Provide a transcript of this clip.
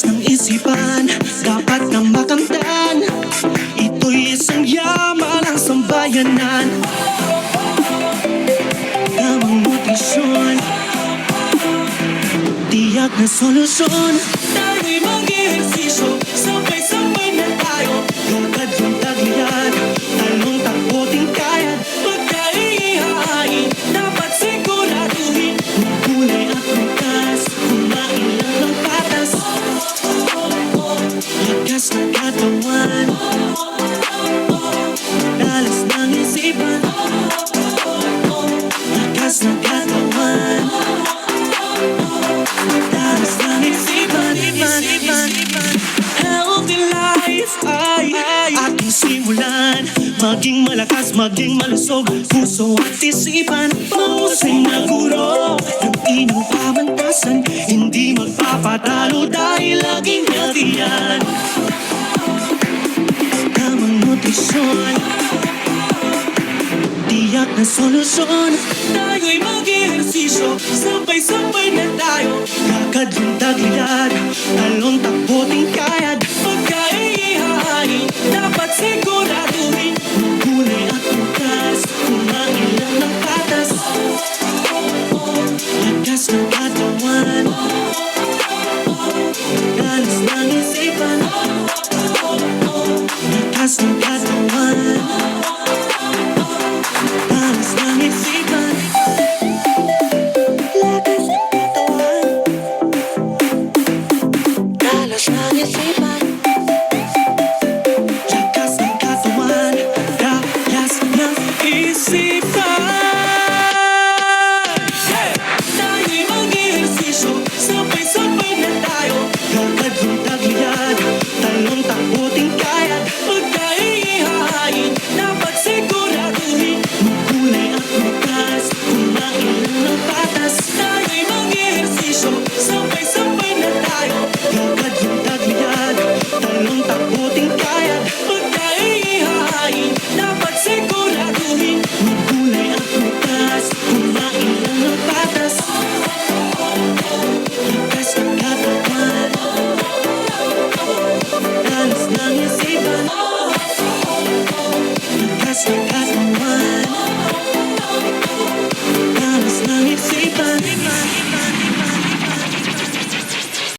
ng isipan, dapat na makamtan. Ito'y isang yaman ng sambayanan. Tamang nutrisyon, tiyak na solusyon. Tayo'y mag-ehersisyo, sabay-sabay na tayo. Lakad yung taglian, talong takbo tingkayad. Pagkaihahain, dapat siguraduhin. Magkulay at bukas, kumain lang ng patas. Lakas ng katawan, dalas ng isipan. Lakas ng katawan, dalas ng isipan. Healthy life ay ating simulan. Maging malakas, maging malusog, puso at isipan. Mahusay na guro ng inyong pamantasan. Hindi magpapatalo dahil laging healthy yan. Tamang nutrisyon, tiyak na solusyon. Tayo'y mag-ehersisyo, sabay-sabay na tayo. Lakad yung tagliad, talong takbo tingkayad. Pagkaihahain, dapat siguraduhin. Magkulay at bukas, kumain lang ng patas. Lakas ng katawan, dalas ng isipan. Lakas ng katawan, dalas ng isipan. Lakas ng katawan, dalas ng isipan.